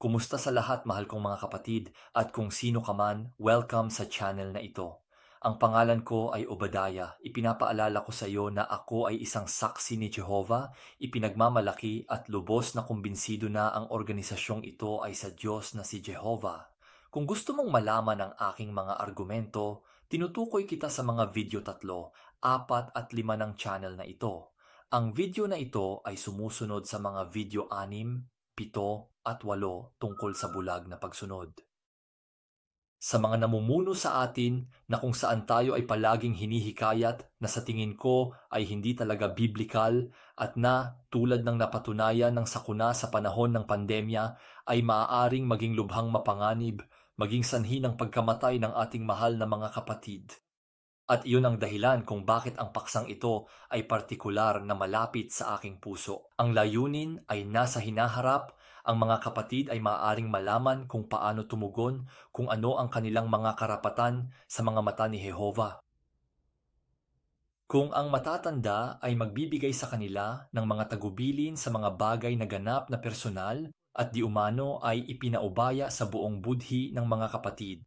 Kumusta sa lahat, mahal kong mga kapatid, at kung sino ka man, welcome sa channel na ito. Ang pangalan ko ay Obadiah. Ipinapaalala ko sa iyo na ako ay isang saksi ni Jehovah, ipinagmamalaki at lubos na kumbinsido na ang organisasyong ito ay sa Diyos na si Jehovah. Kung gusto mong malaman ang aking mga argumento, tinutukoy kita sa mga video 3, 4 at 5 ng channel na ito. Ang video na ito ay sumusunod sa mga video 6, 7 at 8 tungkol sa bulag na pagsunod. Sa mga namumuno sa atin na kung saan tayo ay palaging hinihikayat na sa tingin ko ay hindi talaga biblical at na tulad ng napatunayan ng sakuna sa panahon ng pandemya ay maaaring maging lubhang mapanganib, maging sanhi ng pagkamatay ng ating mahal na mga kapatid. At iyon ang dahilan kung bakit ang paksang ito ay partikular na malapit sa aking puso. Ang layunin ay nasa hinaharap, ang mga kapatid ay maaaring malaman kung paano tumugon, kung ano ang kanilang mga karapatan sa mga mata ni Jehovah. Kung ang matatanda ay magbibigay sa kanila ng mga tagubilin sa mga bagay na ganap na personal at di umano ay ipinaubaya sa buong budhi ng mga kapatid.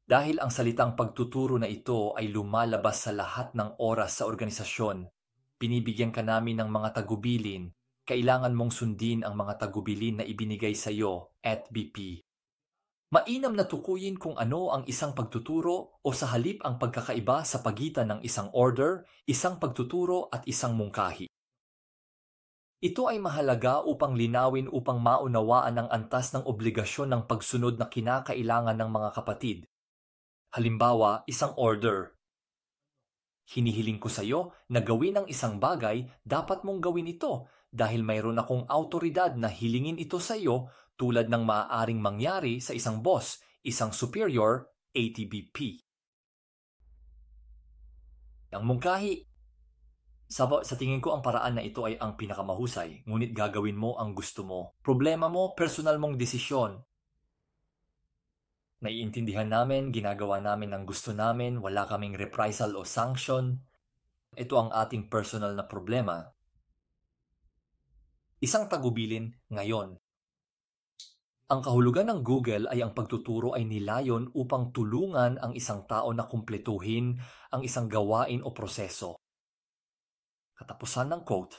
Dahil ang salitang pagtuturo na ito ay lumalabas sa lahat ng oras sa organisasyon, binibigyan ka namin ng mga tagubilin, kailangan mong sundin ang mga tagubilin na ibinigay sa iyo at BP. Mainam na tukuyin kung ano ang isang pagtuturo o sa halip ang pagkakaiba sa pagitan ng isang order, isang pagtuturo at isang mungkahi. Ito ay mahalaga upang linawin upang maunawaan ang antas ng obligasyon ng pagsunod na kinakailangan ng mga kapatid. Halimbawa, isang order. Hinihiling ko sa iyo na gawin ang isang bagay, dapat mong gawin ito dahil mayroon akong autoridad na hilingin ito sa iyo tulad ng maaaring mangyari sa isang boss, isang superior, ATBP. Ang mungkahi. Sa tingin ko ang paraan na ito ay ang pinakamahusay, ngunit gagawin mo ang gusto mo. Problema mo, personal mong desisyon. Naiintindihan namin, ginagawa namin ang gusto namin, wala kaming reprisal o sanction. Ito ang ating personal na problema. Isang tagubilin ngayon. Ang kahulugan ng Google ay ang pagtuturo ay nilayon upang tulungan ang isang tao na kumpletuhin ang isang gawain o proseso. Katapusan ng quote.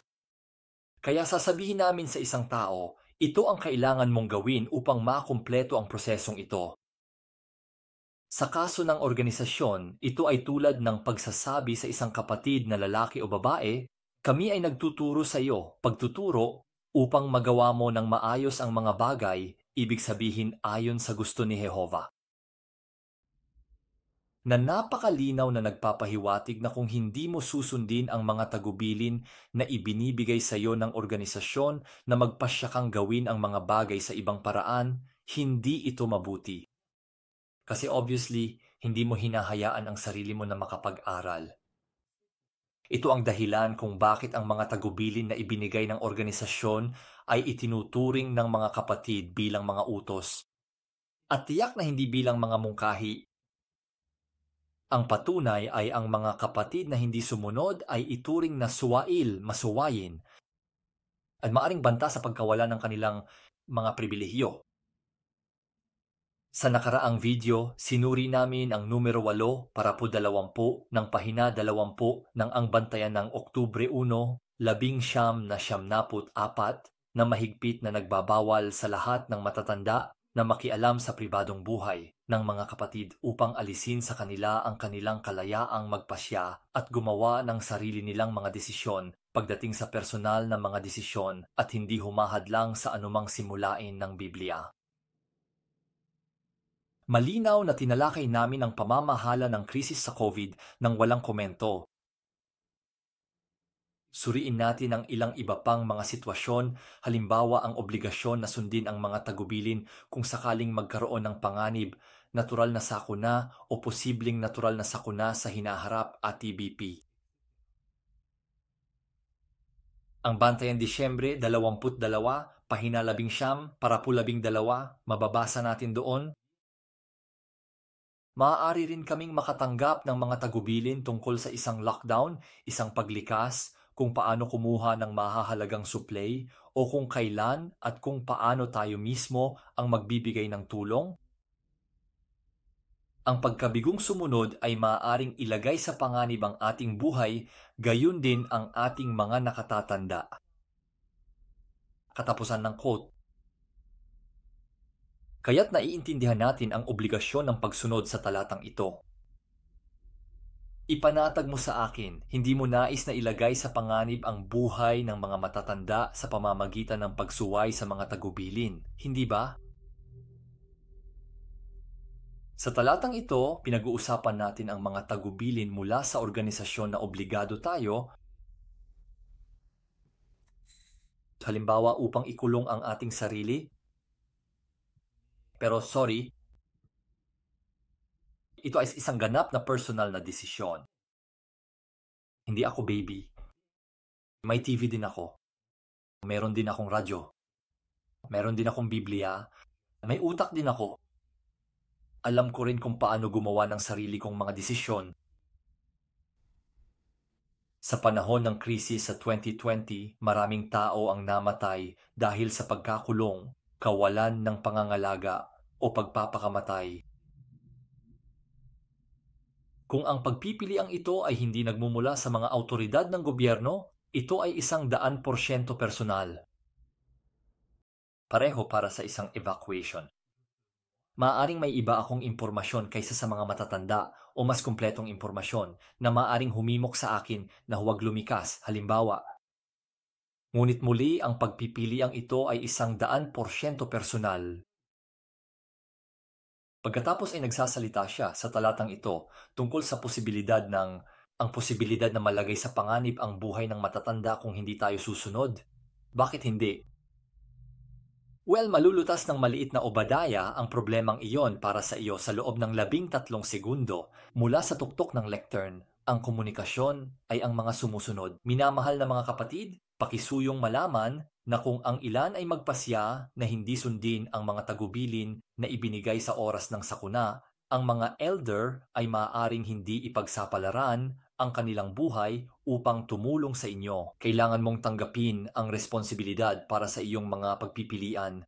Kaya sasabihin namin sa isang tao, ito ang kailangan mong gawin upang makumpleto ang prosesong ito. Sa kaso ng organisasyon, ito ay tulad ng pagsasabi sa isang kapatid na lalaki o babae, kami ay nagtuturo sa iyo, pagtuturo, upang magawa mo ng maayos ang mga bagay, ibig sabihin ayon sa gusto ni Jehovah. Na napakalinaw na nagpapahiwatig na kung hindi mo susundin ang mga tagubilin na ibinibigay sa iyo ng organisasyon na magpasya kang gawin ang mga bagay sa ibang paraan, hindi ito mabuti. Kasi obviously, hindi mo hinahayaan ang sarili mo na makapag-aral. Ito ang dahilan kung bakit ang mga tagubilin na ibinigay ng organisasyon ay itinuturing ng mga kapatid bilang mga utos. At tiyak na hindi bilang mga mungkahi. Ang patunay ay ang mga kapatid na hindi sumunod ay ituring na suwail, masuwayin, at maaring banta sa pagkawala ng kanilang mga pribilehiyo. Sa nakaraang video, sinuri namin ang numero 8 para po 20 ng pahina 20 ng ang bantayan ng Oktubre 1, 1974 na mahigpit na nagbabawal sa lahat ng matatanda na makialam sa pribadong buhay ng mga kapatid upang alisin sa kanila ang kanilang kalayaang magpasya at gumawa ng sarili nilang mga desisyon pagdating sa personal na mga desisyon at hindi humahadlang sa anumang simulain ng Biblia. Malinaw na tinalakay namin ang pamamahala ng krisis sa COVID nang walang komento. Suriin natin ang ilang iba pang mga sitwasyon, halimbawa ang obligasyon na sundin ang mga tagubilin kung sakaling magkaroon ng panganib, natural na sakuna o posibleng natural na sakuna sa hinaharap at TBP. Ang bantayan Disyembre 22, pahina 19, para po 12, mababasa natin doon. Maaari rin kaming makatanggap ng mga tagubilin tungkol sa isang lockdown, isang paglikas, kung paano kumuha ng mahahalagang supply o kung kailan at kung paano tayo mismo ang magbibigay ng tulong? Ang pagkabigong sumunod ay maaaring ilagay sa panganib ang ating buhay, gayon din ang ating mga nakatatanda. Katapusan ng quote. Kaya't naiintindihan natin ang obligasyon ng pagsunod sa talatang ito. Ipanatag mo sa akin, hindi mo nais na ilagay sa panganib ang buhay ng mga matatanda sa pamamagitan ng pagsuway sa mga tagubilin, hindi ba? Sa talatang ito, pinag-uusapan natin ang mga tagubilin mula sa organisasyon na obligado tayo, halimbawa upang ikulong ang ating sarili. Pero sorry, ito ay isang ganap na personal na desisyon. Hindi ako baby. May TV din ako. Meron din akong radyo. Meron din akong Biblia. May utak din ako. Alam ko rin kung paano gumawa ng sarili kong mga desisyon. Sa panahon ng krisis sa 2020, maraming tao ang namatay dahil sa pagkakulong, kawalan ng pangangalaga o pagpapakamatay. Kung ang pagpipiliang ito ay hindi nagmumula sa mga awtoridad ng gobyerno, ito ay 100% personal. Pareho para sa isang evacuation. Maaaring may iba akong impormasyon kaysa sa mga matatanda o mas kumpletong impormasyon na maaaring humimok sa akin na huwag lumikas, halimbawa. Ngunit muli ang pagpipiliang ito ay 100% personal. Pagkatapos ay nagsasalita siya sa talatang ito tungkol sa posibilidad ang posibilidad na malagay sa panganib ang buhay ng matatanda kung hindi tayo susunod. Bakit hindi? Well, malulutas ng maliit na Obadaya ang problemang iyon para sa iyo sa loob ng 13 segundo mula sa tuktok ng lectern. Ang komunikasyon ay ang mga sumusunod. Minamahal na mga kapatid, pakisuyong malaman na kung ang ilan ay magpasya na hindi sundin ang mga tagubilin na ibinigay sa oras ng sakuna, ang mga elder ay maaaring hindi ipagsapalaran ang kanilang buhay upang tumulong sa inyo. Kailangan mong tanggapin ang responsibilidad para sa iyong mga pagpipilian.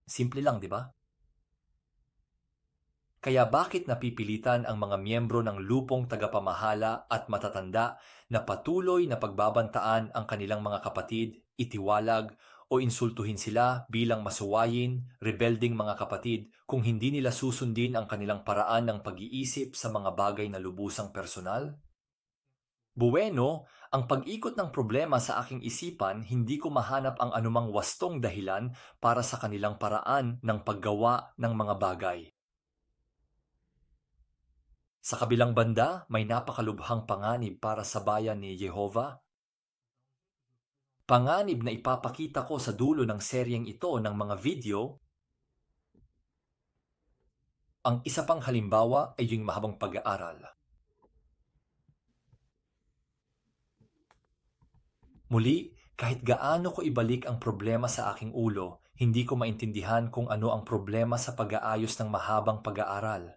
Simple lang, di ba? Kaya bakit napipilitan ang mga miyembro ng lupong tagapamahala at matatanda na patuloy na pagbabantaan ang kanilang mga kapatid, itiwalag, o insultuhin sila bilang masuwayin, rebelding mga kapatid kung hindi nila susundin ang kanilang paraan ng pag-iisip sa mga bagay na lubusang personal? Bueno, ang pag-ikot ng problema sa aking isipan, hindi ko mahanap ang anumang wastong dahilan para sa kanilang paraan ng paggawa ng mga bagay. Sa kabilang banda, may napakalubhang panganib para sa bayan ni Jehovah. Panganib na ipapakita ko sa dulo ng seryeng ito ng mga video. Ang isa pang halimbawa ay yung mahabang pag-aaral. Muli, kahit gaano ko ibalik ang problema sa aking ulo, hindi ko maintindihan kung ano ang problema sa pag-aayos ng mahabang pag-aaral.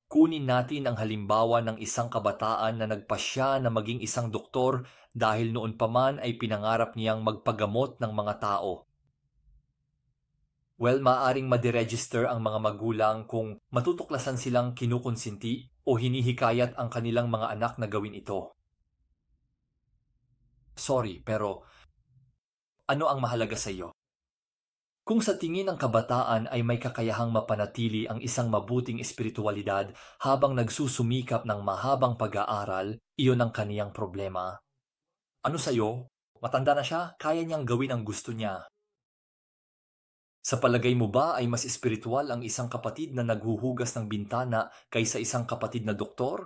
Kunin natin ang halimbawa ng isang kabataan na nagpasya na maging isang doktor dahil noon pa man ay pinangarap niyang magpagamot ng mga tao. Well, maaaring madiregister ang mga magulang kung matutuklasan silang kinukonsinti o hinihikayat ang kanilang mga anak na gawin ito. Sorry, pero ano ang mahalaga sa iyo? Kung sa tingin ng kabataan ay may kakayahang mapanatili ang isang mabuting espiritualidad habang nagsusumikap ng mahabang pag-aaral, iyon ang kaniyang problema. Ano sa iyo? Matanda na siya, kaya niyang gawin ang gusto niya. Sa palagay mo ba ay mas espiritual ang isang kapatid na naghuhugas ng bintana kaysa isang kapatid na doktor?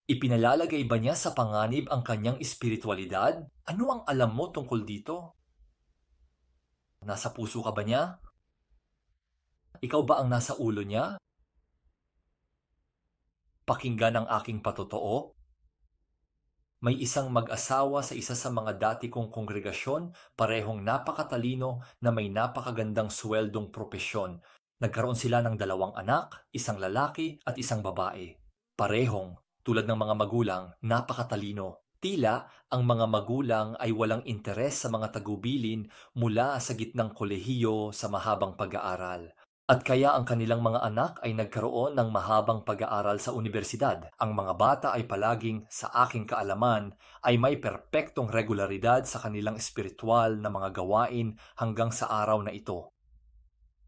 Ipinalalagay ba niya sa panganib ang kanyang espiritualidad? Ano ang alam mo tungkol dito? Nasa puso ka ba niya? Ikaw ba ang nasa ulo niya? Pakinggan ang aking patotoo. May isang mag-asawa sa isa sa mga dati kong kongregasyon, parehong napakatalino na may napakagandang sweldong propesyon. Nagkaroon sila ng 2 anak, isang lalaki at isang babae. Parehong, tulad ng mga magulang, napakatalino. Tila ang mga magulang ay walang interes sa mga tagubilin mula sa gitnang kolehiyo sa mahabang pag-aaral. At kaya ang kanilang mga anak ay nagkaroon ng mahabang pag-aaral sa unibersidad. Ang mga bata ay palaging, sa aking kaalaman, ay may perpektong regularidad sa kanilang espiritual na mga gawain hanggang sa araw na ito.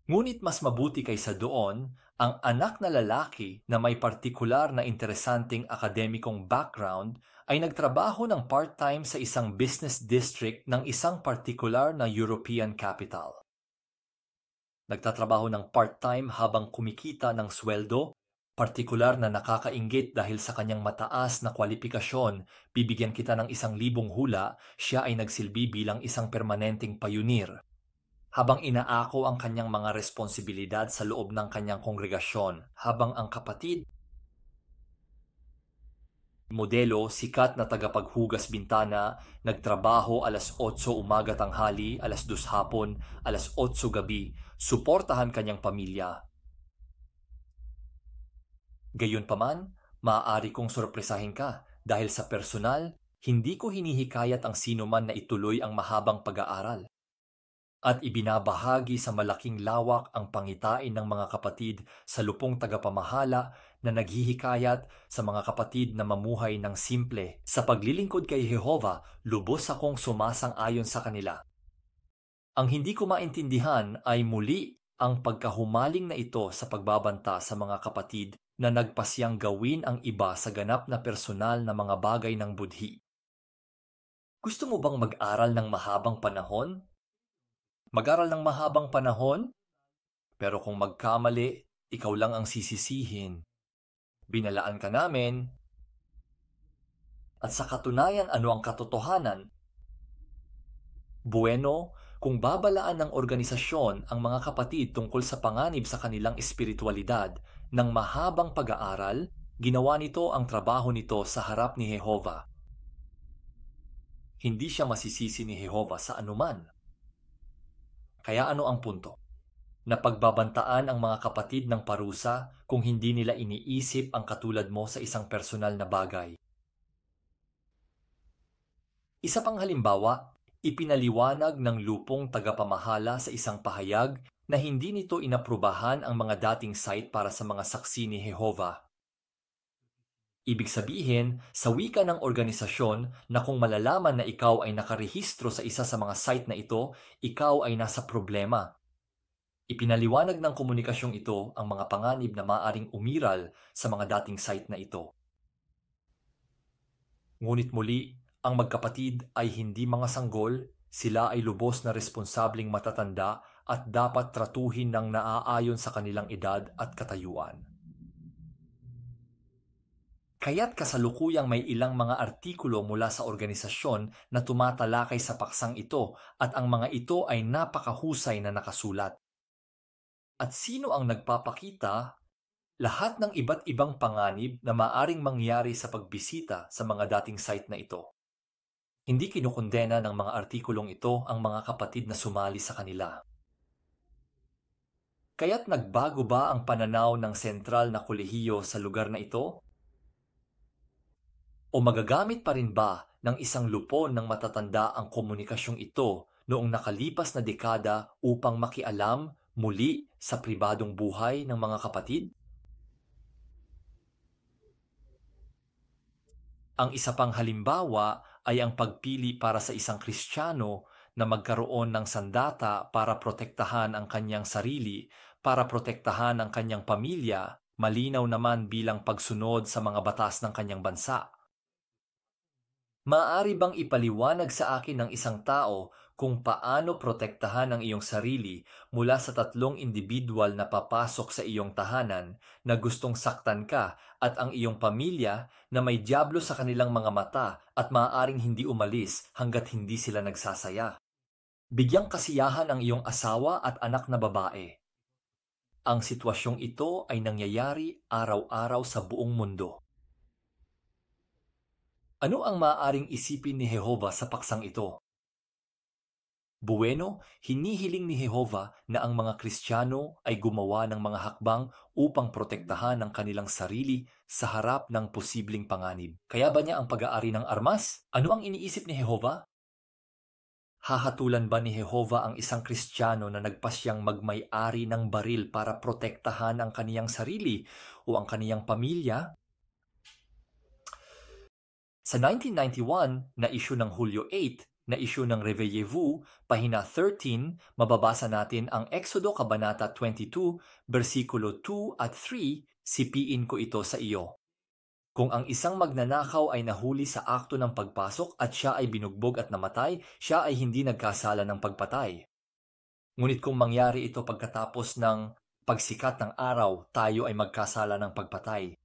Ngunit mas mabuti kaysa doon, ang anak na lalaki na may partikular na interesanting akademikong background ay nagtrabaho ng part-time sa isang business district ng isang partikular na European capital. Nagtatrabaho ng part-time habang kumikita ng sweldo, partikular na nakakainggit dahil sa kanyang mataas na kwalifikasyon, bibigyan kita ng 1,000 hula, siya ay nagsilbi bilang isang permanenteng pioneer. Habang inaako ang kanyang mga responsibilidad sa loob ng kanyang kongregasyon, habang ang kapatid, modelo, sikat na tagapaghugas bintana, nagtrabaho 8:00 umaga tanghali, 2:00 hapon, 8:00 gabi, suportahan kanyang pamilya. Gayunpaman, maaari kong sorpresahin ka dahil sa personal, hindi ko hinihikayat ang sinuman na ituloy ang mahabang pag-aaral. At ibinabahagi sa malaking lawak ang pangitain ng mga kapatid sa lupong tagapamahala na naghihikayat sa mga kapatid na mamuhay ng simple. Sa paglilingkod kay Jehova, lubos akong sumasang-ayon sa kanila. Ang hindi ko maintindihan ay muli ang pagkahumaling na ito sa pagbabanta sa mga kapatid na nagpasyang gawin ang iba sa ganap na personal na mga bagay ng budhi. Gusto mo bang mag-aral ng mahabang panahon? Mag-aral ng mahabang panahon? Pero kung magkamali, ikaw lang ang sisisihin. Binalaan ka namin. At sa katunayan, ano ang katotohanan? Bueno, kung babalaan ng organisasyon ang mga kapatid tungkol sa panganib sa kanilang espiritualidad ng mahabang pag-aaral, ginawa nito ang trabaho nito sa harap ni Jehova. Hindi siya masisisi ni Jehova sa anuman. Kaya ano ang punto? Na pagbabantaan ang mga kapatid ng parusa kung hindi nila iniisip ang katulad mo sa isang personal na bagay. Isa pang halimbawa, ipinaliwanag ng lupong tagapamahala sa isang pahayag na hindi nito inaprubahan ang mga dating site para sa mga saksi ni Jehova. Ibig sabihin, sa wika ng organisasyon na kung malalaman na ikaw ay nakarehistro sa isa sa mga site na ito, ikaw ay nasa problema. Ipinaliwanag ng komunikasyong ito ang mga panganib na maaring umiral sa mga dating site na ito. Ngunit muli, ang magkapatid ay hindi mga sanggol, sila ay lubos na responsableng matatanda at dapat tratuhin ng naaayon sa kanilang edad at katayuan. Kaya't kasalukuyang may ilang mga artikulo mula sa organisasyon na tumatalakay sa paksang ito at ang mga ito ay napakahusay na nakasulat. At sino ang nagpapakita? Lahat ng iba't ibang panganib na maaring mangyari sa pagbisita sa mga dating site na ito. Hindi kinukondena ng mga artikulong ito ang mga kapatid na sumali sa kanila. Kaya't nagbago ba ang pananaw ng sentral na kolehiyo sa lugar na ito? O magagamit pa rin ba ng isang lupon ng matatanda ang komunikasyong ito noong nakalipas na dekada upang makialam muli sa pribadong buhay ng mga kapatid? Ang isa pang halimbawa ay ang pagpili para sa isang Kristiyano na magkaroon ng sandata para protektahan ang kanyang sarili, para protektahan ang kanyang pamilya, malinaw naman bilang pagsunod sa mga batas ng kanyang bansa. Maaari bang ipaliwanag sa akin ng isang tao kung paano protektahan ang iyong sarili mula sa 3 individual na papasok sa iyong tahanan na gustong saktan ka at ang iyong pamilya na may dyablo sa kanilang mga mata at maaaring hindi umalis hanggat hindi sila nagsasaya? Bigyang kasiyahan ang iyong asawa at anak na babae. Ang sitwasyong ito ay nangyayari araw-araw sa buong mundo. Ano ang maaaring isipin ni Jehova sa paksang ito? Bueno, hinihiling ni Jehova na ang mga Kristiyano ay gumawa ng mga hakbang upang protektahan ang kanilang sarili sa harap ng posibleng panganib. Kaya ba niya ang pag-aari ng armas? Ano ang iniisip ni Jehova? Hahatulan ba ni Jehova ang isang Kristiyano na nagpasyang magmay-ari ng baril para protektahan ang kaniyang sarili o ang kaniyang pamilya? Sa 1991, na issue ng Hulyo 8, na issue ng Reveillez-vous, pahina 13, mababasa natin ang Exodo Kabanata 22, versikulo 2 at 3, sipiin ko ito sa iyo. Kung ang isang magnanakaw ay nahuli sa akto ng pagpasok at siya ay binugbog at namatay, siya ay hindi nagkasala ng pagpatay. Ngunit kung mangyari ito pagkatapos ng pagsikat ng araw, tayo ay magkasala ng pagpatay.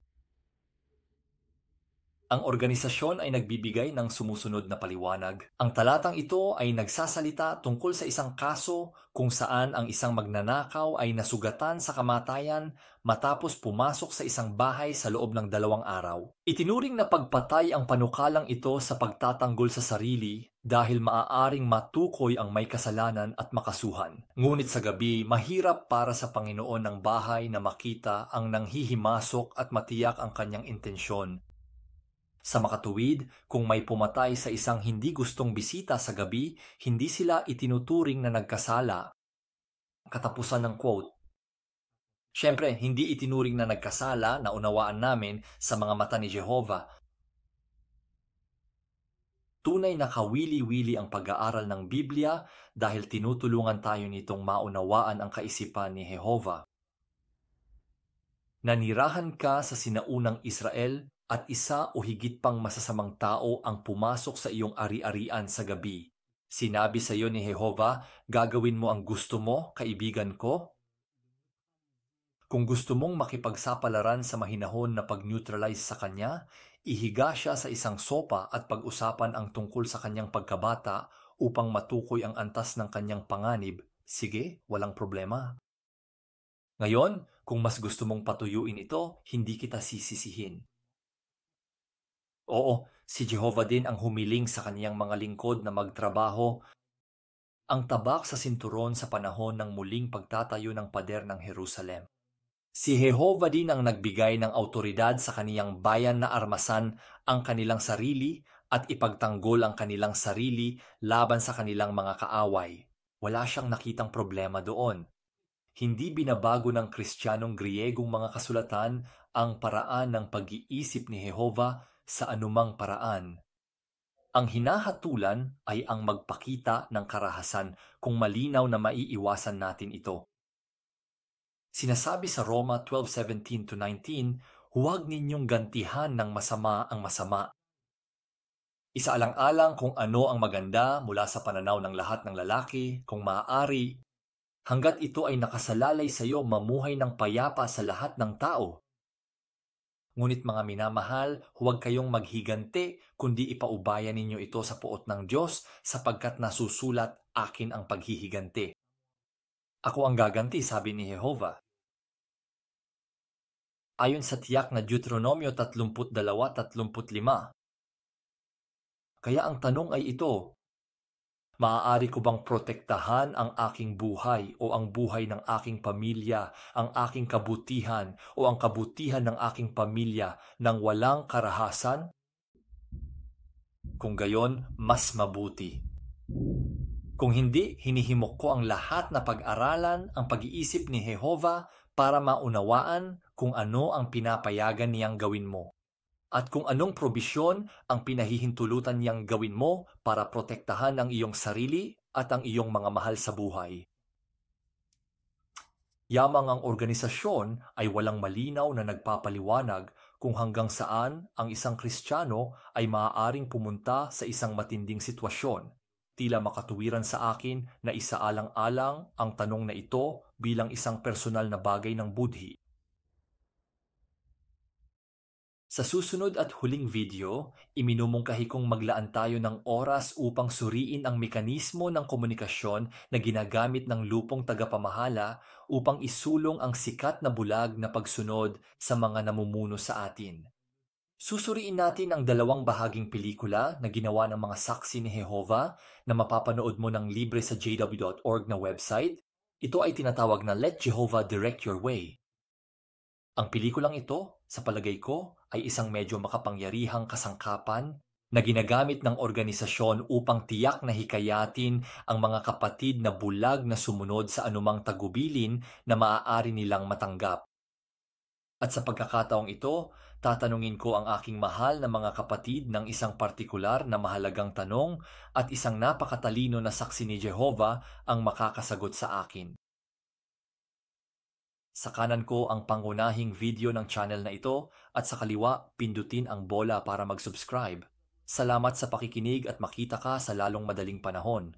Ang organisasyon ay nagbibigay ng sumusunod na paliwanag. Ang talatang ito ay nagsasalita tungkol sa isang kaso kung saan ang isang magnanakaw ay nasugatan sa kamatayan matapos pumasok sa isang bahay sa loob ng 2 araw. Itinuring na pagpatay ang panukalang ito sa pagtatanggol sa sarili dahil maaaring matukoy ang may kasalanan at makasuhan. Ngunit sa gabi, mahirap para sa Panginoon ng bahay na makita ang nanghihimasok at matiyak ang kanyang intensyon. Sa makatuwid, kung may pumatay sa isang hindi gustong bisita sa gabi, hindi sila itinuturing na nagkasala. Katapusan ng quote. Siyempre, hindi itinuring na nagkasala na unawaan namin sa mga mata ni Jehova. Tunay na kawili-wili ang pag-aaral ng Biblia dahil tinutulungan tayo nitong maunawaan ang kaisipan ni Jehova. Nanirahan ka sa sinaunang Israel at isa o higit pang masasamang tao ang pumasok sa iyong ari-arian sa gabi. Sinabi sa iyo ni Jehova, gagawin mo ang gusto mo, kaibigan ko? Kung gusto mong makipagsapalaran sa mahinahon na pag-neutralize sa kanya, ihiga siya sa isang sopa at pag-usapan ang tungkol sa kanyang pagkabata upang matukoy ang antas ng kanyang panganib. Sige, walang problema. Ngayon, kung mas gusto mong patuyuin ito, hindi kita sisisihin. Oo, si Jehova din ang humiling sa kaniyang mga lingkod na magtrabaho ang tabak sa sinturon sa panahon ng muling pagtatayo ng pader ng Jerusalem. Si Jehova din ang nagbigay ng autoridad sa kaniyang bayan na armasan ang kanilang sarili at ipagtanggol ang kanilang sarili laban sa kanilang mga kaaway. Wala siyang nakitang problema doon. Hindi binabago ng Kristiyanong Griyegong mga kasulatan ang paraan ng pag-iisip ni Jehova sa anumang paraan. Ang hinahatulan ay ang magpakita ng karahasan kung malinaw na maiiwasan natin ito. Sinasabi sa Roma 12:17-19, huwag ninyong gantihan ng masama ang masama. Isaalang-alang kung ano ang maganda mula sa pananaw ng lahat ng lalaki, kung maaari, hanggat ito ay nakasalalay sa iyo mamuhay ng payapa sa lahat ng tao. Ngunit mga minamahal, huwag kayong maghigante, kundi ipaubayan ninyo ito sa puot ng Diyos sapagkat nasusulat, akin ang paghihigante. Ako ang gaganti, sabi ni Jehova. Ayon sa tiyak na Deuteronomio 32:35. Kaya ang tanong ay ito, maaari ko bang protektahan ang aking buhay o ang buhay ng aking pamilya, ang aking kabutihan o ang kabutihan ng aking pamilya nang walang karahasan? Kung gayon, mas mabuti. Kung hindi, hinihimok ko ang lahat na pag-aralan ang pag-iisip ni Jehova para maunawaan kung ano ang pinapayagan niyang gawin mo at kung anong probisyon ang pinahihintulutan niyang gawin mo para protektahan ang iyong sarili at ang iyong mga mahal sa buhay. Yamang ang organisasyon ay walang malinaw na nagpapaliwanag kung hanggang saan ang isang Kristiyano ay maaaring pumunta sa isang matinding sitwasyon. Tila makatuwiran sa akin na isaalang-alang ang tanong na ito bilang isang personal na bagay ng budhi. Sa susunod at huling video, iminumungkahi kong maglaan tayo ng oras upang suriin ang mekanismo ng komunikasyon na ginagamit ng lupong tagapamahala upang isulong ang sikat na bulag na pagsunod sa mga namumuno sa atin. Susuriin natin ang dalawang bahaging pelikula na ginawa ng mga saksi ni Jehovah na mapapanood mo ng libre sa jw.org na website. Ito ay tinatawag na Let Jehovah Direct Your Way. Ang pelikulang ito, sa palagay ko, ay isang medyo makapangyarihang kasangkapan na ginagamit ng organisasyon upang tiyak na hikayatin ang mga kapatid na bulag na sumunod sa anumang tagubilin na maaari nilang matanggap. At sa pagkakataong ito, tatanungin ko ang aking mahal na mga kapatid ng isang partikular na mahalagang tanong at isang napakatalino na saksi ni Jehovah ang makakasagot sa akin. Sa kanan ko ang pangunahing video ng channel na ito at sa kaliwa pindutin ang bola para mag-subscribe. Salamat sa pakikinig at makita ka sa lalong madaling panahon.